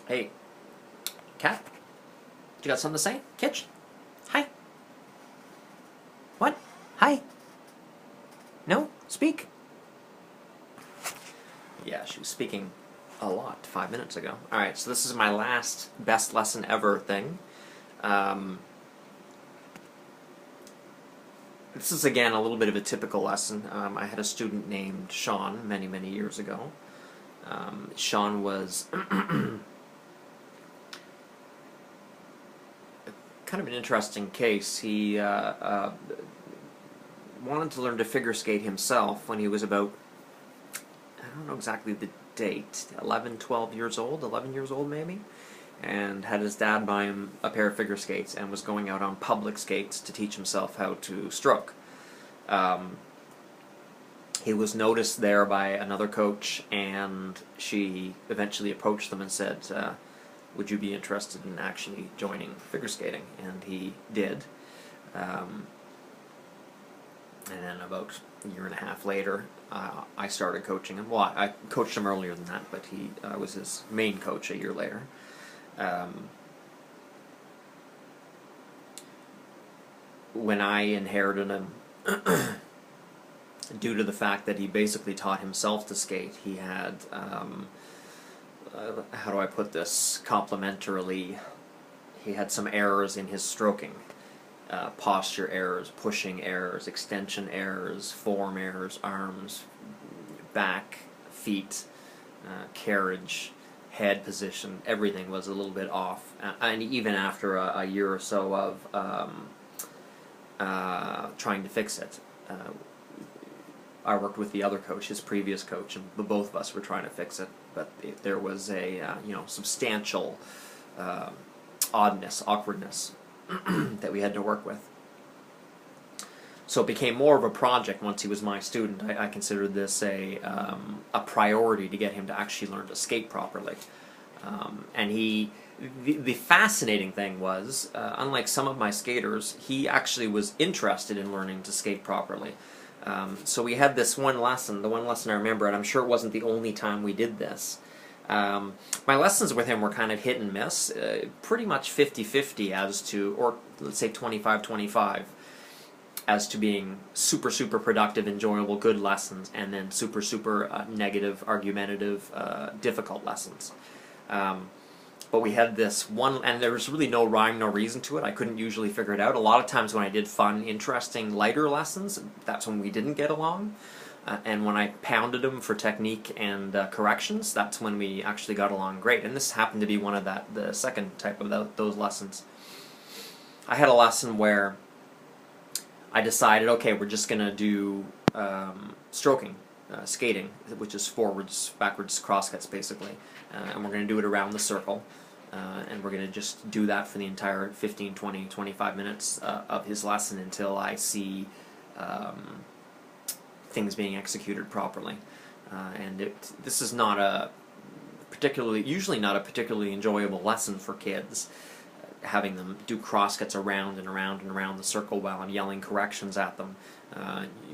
Hey, cat, you got something to say? Kitch? Hi. What? Hi. No? Speak. Yeah, she was speaking a lot 5 minutes ago. Alright, so this is my last best lesson ever thing. This is, again, a little bit of a typical lesson. I had a student named Shawn many, many years ago. Shawn was kind of an interesting case. He wanted to learn to figure skate himself when he was about, I don't know exactly the date, 11, 12 years old, 11 years old maybe, and had his dad buy him a pair of figure skates and was going out on public skates to teach himself how to stroke. He was noticed there by another coach, and she eventually approached them and said, would you be interested in actually joining figure skating? And he did. And then about a year and a half later, I started coaching him. Well, I coached him earlier than that, but I was his main coach a year later. When I inherited him, due to the fact that he basically taught himself to skate, he had, how do I put this, complementarily, he had some errors in his stroking. Posture errors, pushing errors, extension errors, form errors, arms, back, feet, carriage, head position, everything was a little bit off. And even after a year or so of trying to fix it, I worked with the other coach, his previous coach, and both of us were trying to fix it, but there was a substantial oddness, awkwardness that we had to work with. So it became more of a project once he was my student. I considered this a priority to get him to actually learn to skate properly. And the fascinating thing was, unlike some of my skaters, he actually was interested in learning to skate properly. So we had this one lesson, the one lesson I remember, and I'm sure it wasn't the only time we did this. My lessons with him were kind of hit and miss, pretty much 50-50 as to, or let's say 25-25, as to being super, super productive, enjoyable, good lessons, and then super, super negative, argumentative, difficult lessons. But we had this one, and there was really no rhyme, no reason to it. I couldn't usually figure it out. A lot of times when I did fun, interesting, lighter lessons, that's when we didn't get along. And when I pounded him for technique and corrections, that's when we actually got along great. And this happened to be one of the second type of those lessons. I had a lesson where I decided, okay, we're just going to do stroking, skating, which is forwards, backwards, crosscuts basically. And we're going to do it around the circle. And we're going to just do that for the entire 15, 20, 25 minutes of his lesson until I see things being executed properly. And this is not usually not a particularly enjoyable lesson for kids, having them do crosscuts around and around and around the circle while I'm yelling corrections at them.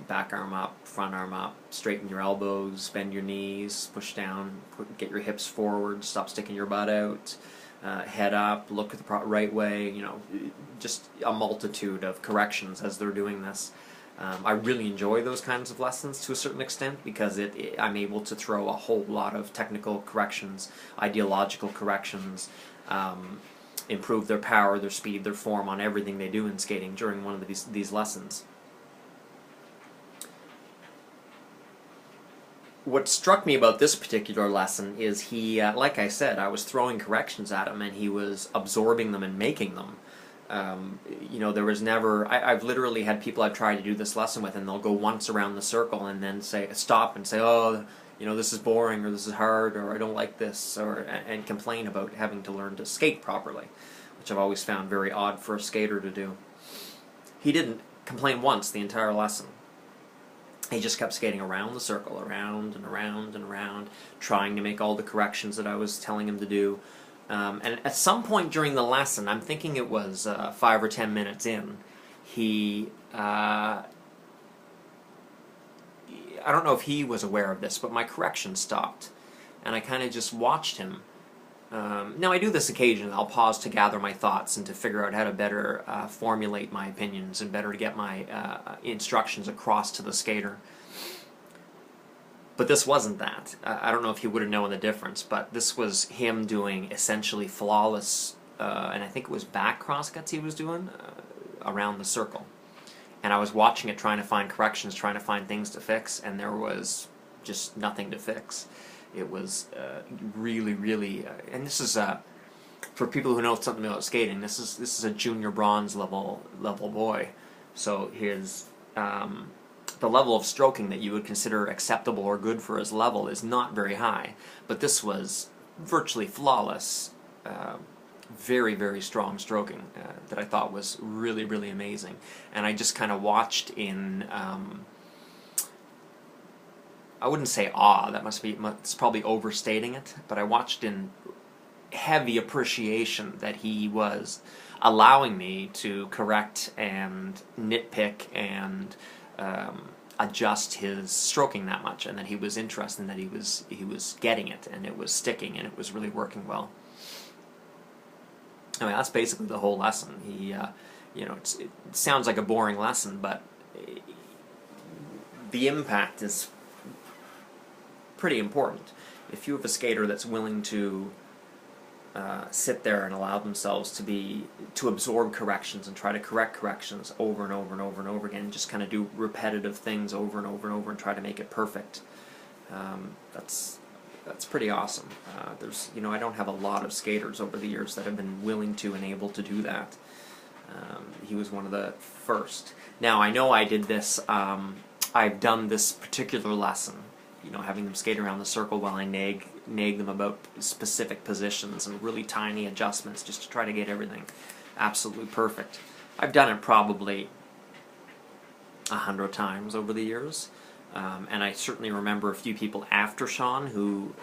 Back arm up, front arm up, straighten your elbows, bend your knees, push down, get your hips forward, stop sticking your butt out, head up, look the right way, just a multitude of corrections as they're doing this. I really enjoy those kinds of lessons to a certain extent because I'm able to throw a whole lot of technical corrections, ideological corrections, improve their power, their speed, their form on everything they do in skating during one of these lessons. What struck me about this particular lesson is he, like I said, I was throwing corrections at him and he was absorbing them and making them. There was never, I've literally had people I've tried to do this lesson with and they'll go once around the circle and then stop and say, oh, this is boring, or this is hard, or I don't like this, and complain about having to learn to skate properly, which I've always found very odd for a skater to do. He didn't complain once the entire lesson. He just kept skating around the circle, around and around and around, trying to make all the corrections that I was telling him to do. And at some point during the lesson, I'm thinking it was 5 or 10 minutes in, I don't know if he was aware of this, but my correction stopped. And I kind of just watched him Now I do this occasionally. I'll pause to gather my thoughts and to figure out how to better formulate my opinions and better to get my instructions across to the skater. But this wasn't that. I don't know if he would have known the difference, but this was him doing essentially flawless, and I think it was back crosscuts he was doing around the circle. And I was watching it, trying to find corrections, trying to find things to fix, and there was just nothing to fix. It was really, really, and this is for people who know something about skating. This is a junior bronze level boy, so his the level of stroking that you would consider acceptable or good for his level is not very high. But this was virtually flawless, very, very strong stroking that I thought was really, really amazing. And I just kind of watched in. I wouldn't say awe, it's probably overstating it, but I watched in heavy appreciation that he was allowing me to correct and nitpick and adjust his stroking that much, and that he was interested, and that he was getting it, and it was sticking, and it was really working well. I mean, that's basically the whole lesson. He, it sounds like a boring lesson, but the impact is pretty important. If you have a skater that's willing to sit there and allow themselves to absorb corrections and try to correct corrections over and over and over and over again, and just kind of do repetitive things over and over and over and try to make it perfect, that's pretty awesome. I don't have a lot of skaters over the years that have been willing to and able to do that. He was one of the first. Now I know I did this. I've done this particular lesson, having them skate around the circle while I nag them about specific positions and really tiny adjustments just to try to get everything absolutely perfect. I've done it probably 100 times over the years, and I certainly remember a few people after Shawn who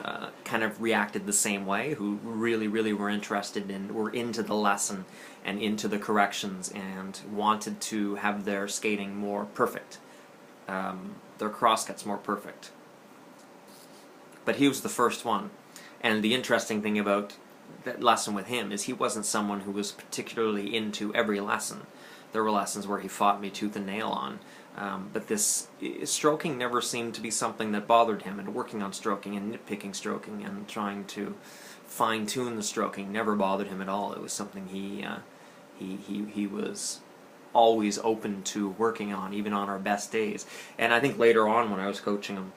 kind of reacted the same way, who really, really were into the lesson and into the corrections and wanted to have their skating more perfect, their crosscuts more perfect. But he was the first one. And the interesting thing about that lesson with him is he wasn't someone who was particularly into every lesson. There were lessons where he fought me tooth and nail on. But this stroking never seemed to be something that bothered him, and working on stroking and nitpicking stroking and trying to fine-tune the stroking never bothered him at all. It was something he was always open to working on, even on our best days. And I think later on when I was coaching him,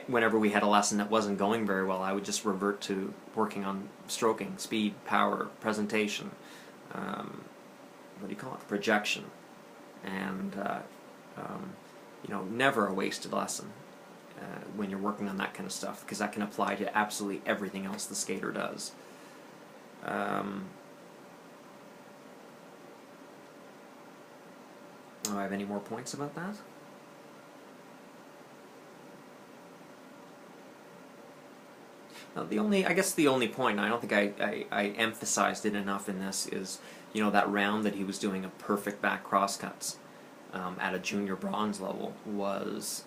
whenever we had a lesson that wasn't going very well, I would just revert to working on stroking, speed, power, presentation, what do you call it, projection, and never a wasted lesson when you're working on that kind of stuff, because that can apply to absolutely everything else the skater does. Do I have any more points about that? Now, I guess the only point, and I don't think I emphasized it enough in this, is, that round that he was doing of perfect back crosscuts at a junior bronze level was,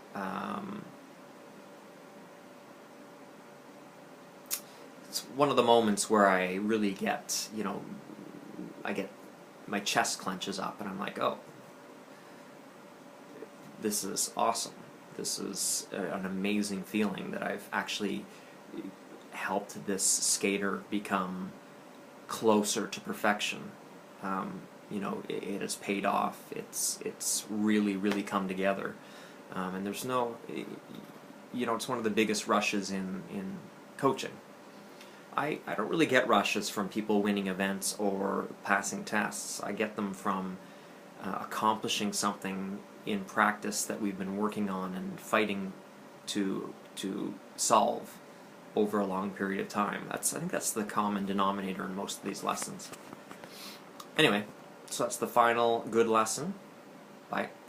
it's one of the moments where I really get, my chest clenches up, and I'm like, oh, this is awesome. This is an amazing feeling that I've actually helped this skater become closer to perfection. It has paid off. It's really, really come together, and there's no, it's one of the biggest rushes in coaching. I don't really get rushes from people winning events or passing tests. I get them from accomplishing something in practice that we've been working on and fighting to solve over a long period of time. I think that's the common denominator in most of these lessons. Anyway, so that's the final good lesson. Bye.